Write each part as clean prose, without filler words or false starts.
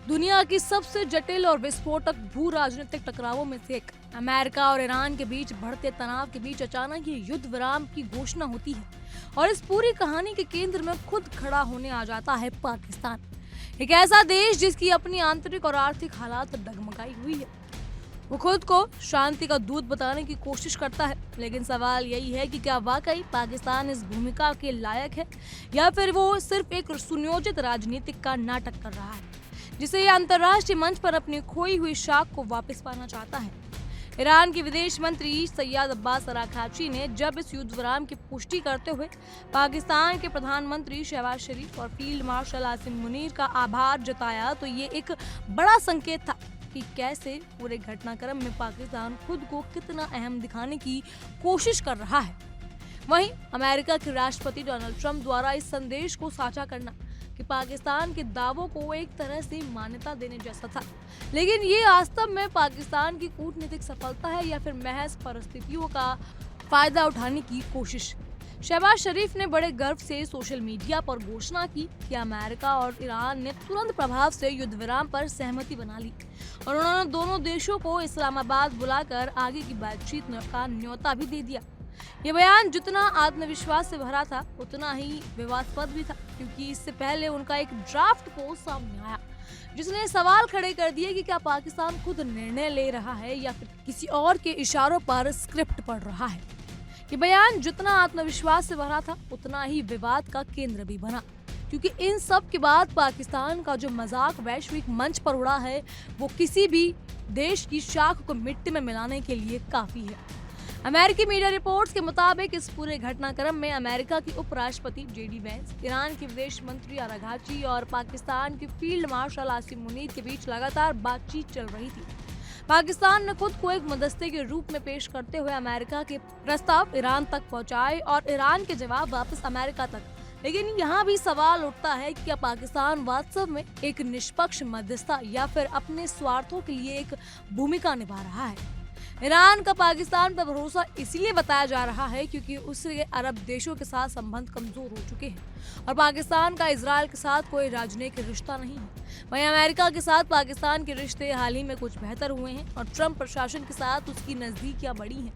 दुनिया की सबसे जटिल और विस्फोटक भू राजनीतिक टकरावों में से एक अमेरिका और ईरान के बीच बढ़ते तनाव के बीच अचानक ये युद्ध विराम की घोषणा होती है और इस पूरी कहानी के केंद्र में खुद खड़ा होने आ जाता है पाकिस्तान। एक ऐसा देश जिसकी अपनी आंतरिक और आर्थिक हालात डगमगाई हुई है। वो खुद को शांति का दूत बताने की कोशिश करता है, लेकिन सवाल यही है कि क्या वाकई पाकिस्तान इस भूमिका के लायक है या फिर वो सिर्फ एक सुनियोजित राजनीतिक का नाटक कर रहा है जिसे ये अंतर्राष्ट्रीय मंच पर अपनी खोई हुई शाख को वापस पाना चाहता है। ईरान के विदेश मंत्री सैयद अब्बास अराघची ने जब इस युद्ध विराम की पुष्टि करते हुए पाकिस्तान के प्रधानमंत्री शहबाज शरीफ और फील्ड मार्शल आसिम मुनीर का आभार जताया तो ये एक बड़ा संकेत था कि कैसे पूरे घटनाक्रम में पाकिस्तान खुद को कितना अहम दिखाने की कोशिश कर रहा है। वहीं अमेरिका के राष्ट्रपति डोनाल्ड ट्रंप द्वारा इस संदेश को साझा करना कि पाकिस्तान के दावों को एक तरह से मान्यता देने जैसा था, लेकिन ये वास्तव में पाकिस्तान की कूटनीतिक सफलता है या फिर महज परिस्थितियों का फायदा उठाने की कोशिश। शहबाज शरीफ ने बड़े गर्व से सोशल मीडिया पर घोषणा की कि अमेरिका और ईरान ने तुरंत प्रभाव से युद्ध विराम पर सहमति बना ली और उन्होंने दोनों देशों को इस्लामाबाद बुलाकर आगे की बातचीत का न्योता भी दे दिया। ये बयान जितना आत्मविश्वास से भरा था उतना ही विवादास्पद भी था, क्योंकि इससे पहले उनका एक ड्राफ्ट पोस्ट सामने आया जिसने सवाल खड़े कर दिए कि क्या पाकिस्तान खुद निर्णय ले रहा है या फिर किसी और के इशारों पर स्क्रिप्ट पढ़ रहा है। ये बयान जितना आत्मविश्वास से भरा था उतना ही विवाद का केंद्र भी बना, क्योंकि इन सब के बाद पाकिस्तान का जो मजाक वैश्विक मंच पर उड़ा है वो किसी भी देश की शाख को मिट्टी में मिलाने के लिए काफी है। अमेरिकी मीडिया रिपोर्ट्स के मुताबिक इस पूरे घटनाक्रम में अमेरिका की उपराष्ट्रपति जेडी वेंस, ईरान के विदेश मंत्री अराघची और पाकिस्तान के फील्ड मार्शल आसिम मुनीर के बीच लगातार बातचीत चल रही थी। पाकिस्तान ने खुद को एक मध्यस्थी के रूप में पेश करते हुए अमेरिका के प्रस्ताव ईरान तक पहुंचाए और ईरान के जवाब वापस अमेरिका तक। लेकिन यहाँ भी सवाल उठता है कि क्या पाकिस्तान वास्तव में एक निष्पक्ष मध्यस्थता या फिर अपने स्वार्थों के लिए एक भूमिका निभा रहा है। ईरान का पाकिस्तान पर भरोसा इसलिए बताया जा रहा है क्योंकि उसके अरब देशों के साथ संबंध कमजोर हो चुके हैं और पाकिस्तान का इजराइल के साथ कोई राजनीतिक रिश्ता नहीं है। वहीं अमेरिका के साथ पाकिस्तान के रिश्ते हाल ही में कुछ बेहतर हुए हैं और ट्रंप प्रशासन के साथ उसकी नजदीकियां बढ़ी हैं,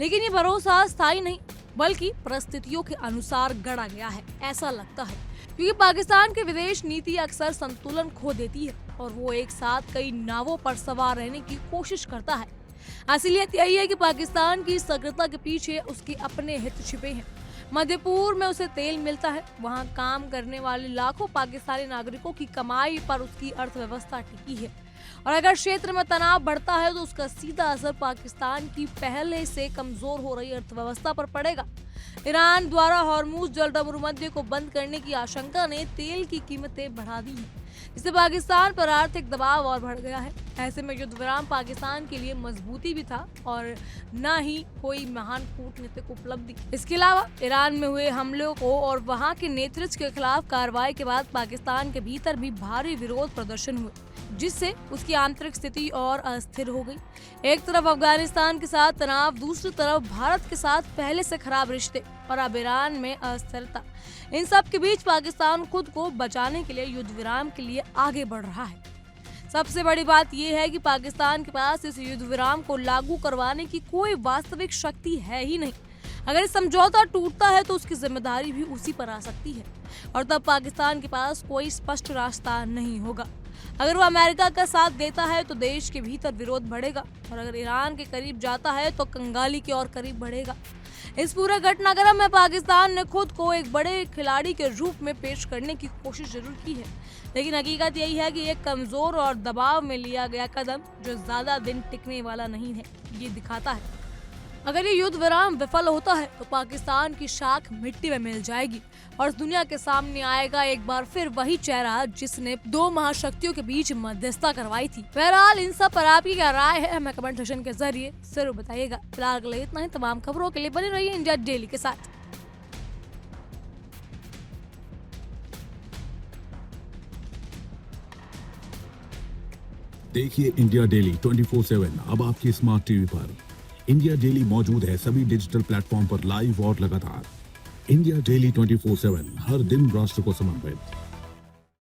लेकिन ये भरोसा स्थायी नहीं बल्कि परिस्थितियों के अनुसार गढ़ा गया है, ऐसा लगता है, क्योंकि पाकिस्तान की विदेश नीति अक्सर संतुलन खो देती है और वो एक साथ कई नावों पर सवार रहने की कोशिश करता है। असलियत यही है कि पाकिस्तान की सक्रियता के पीछे उसके अपने हित छिपे हैं। मध्य पूर्व में उसे तेल मिलता है, वहां काम करने वाले लाखों पाकिस्तानी नागरिकों की कमाई पर उसकी अर्थव्यवस्था टिकी है और अगर क्षेत्र में तनाव बढ़ता है तो उसका सीधा असर पाकिस्तान की पहले से कमजोर हो रही अर्थव्यवस्था पर पड़ेगा। ईरान द्वारा हॉर्मुज जलसंधि को बंद करने की आशंका ने तेल की कीमतें बढ़ा दी हैं, जिससे पाकिस्तान पर आर्थिक दबाव और बढ़ गया है। ऐसे में युद्ध विराम पाकिस्तान के लिए मजबूती भी था और न ही कोई महान कूटनीतिक उपलब्धि। इसके अलावा ईरान में हुए हमलों को और वहां के नेतृत्व के खिलाफ कार्रवाई के बाद पाकिस्तान के भीतर भी भारी विरोध प्रदर्शन हुए, जिससे उसकी आंतरिक स्थिति और अस्थिर हो गई। एक तरफ अफगानिस्तान के साथ तनाव, दूसरी तरफ भारत के साथ पहले से खराब रिश्ते और अब ईरान में अस्थिरता। इन सब के बीच पाकिस्तान खुद को बचाने के लिए युद्ध विराम के लिए आगे बढ़ रहा है। सबसे बड़ी बात यह है कि पाकिस्तान के पास इस युद्ध विराम को लागू करवाने की कोई वास्तविक शक्ति है ही नहीं। अगर समझौता टूटता है तो उसकी जिम्मेदारी भी उसी पर आ सकती है और तब पाकिस्तान के पास कोई स्पष्ट रास्ता नहीं होगा। अगर वो अमेरिका का साथ देता है तो देश के भीतर विरोध बढ़ेगा और अगर ईरान के करीब जाता है तो कंगाली के और करीब बढ़ेगा। इस पूरे घटनाक्रम में पाकिस्तान ने खुद को एक बड़े खिलाड़ी के रूप में पेश करने की कोशिश जरूर की है, लेकिन हकीकत यही है कि एक कमजोर और दबाव में लिया गया कदम जो ज्यादा दिन टिकने वाला नहीं है, ये दिखाता है। अगर ये युद्ध विराम विफल होता है तो पाकिस्तान की शाख मिट्टी में मिल जाएगी और दुनिया के सामने आएगा एक बार फिर वही चेहरा जिसने दो महाशक्तियों के बीच मध्यस्थता करवाई थी। बहरहाल इन सब पर आपकी क्या राय है हमें कमेंट सेक्शन के जरिए जरूर बताइएगा। फिलहाल के लिए इतना ही। तमाम खबरों के लिए बने रहिए इंडिया डेली के साथ। देखिए इंडिया डेली 24/7 अब आपकी स्मार्ट टीवी पर। इंडिया डेली मौजूद है सभी डिजिटल प्लेटफॉर्म पर लाइव और लगातार। इंडिया डेली 24/7 हर दिन राष्ट्र को समर्पित।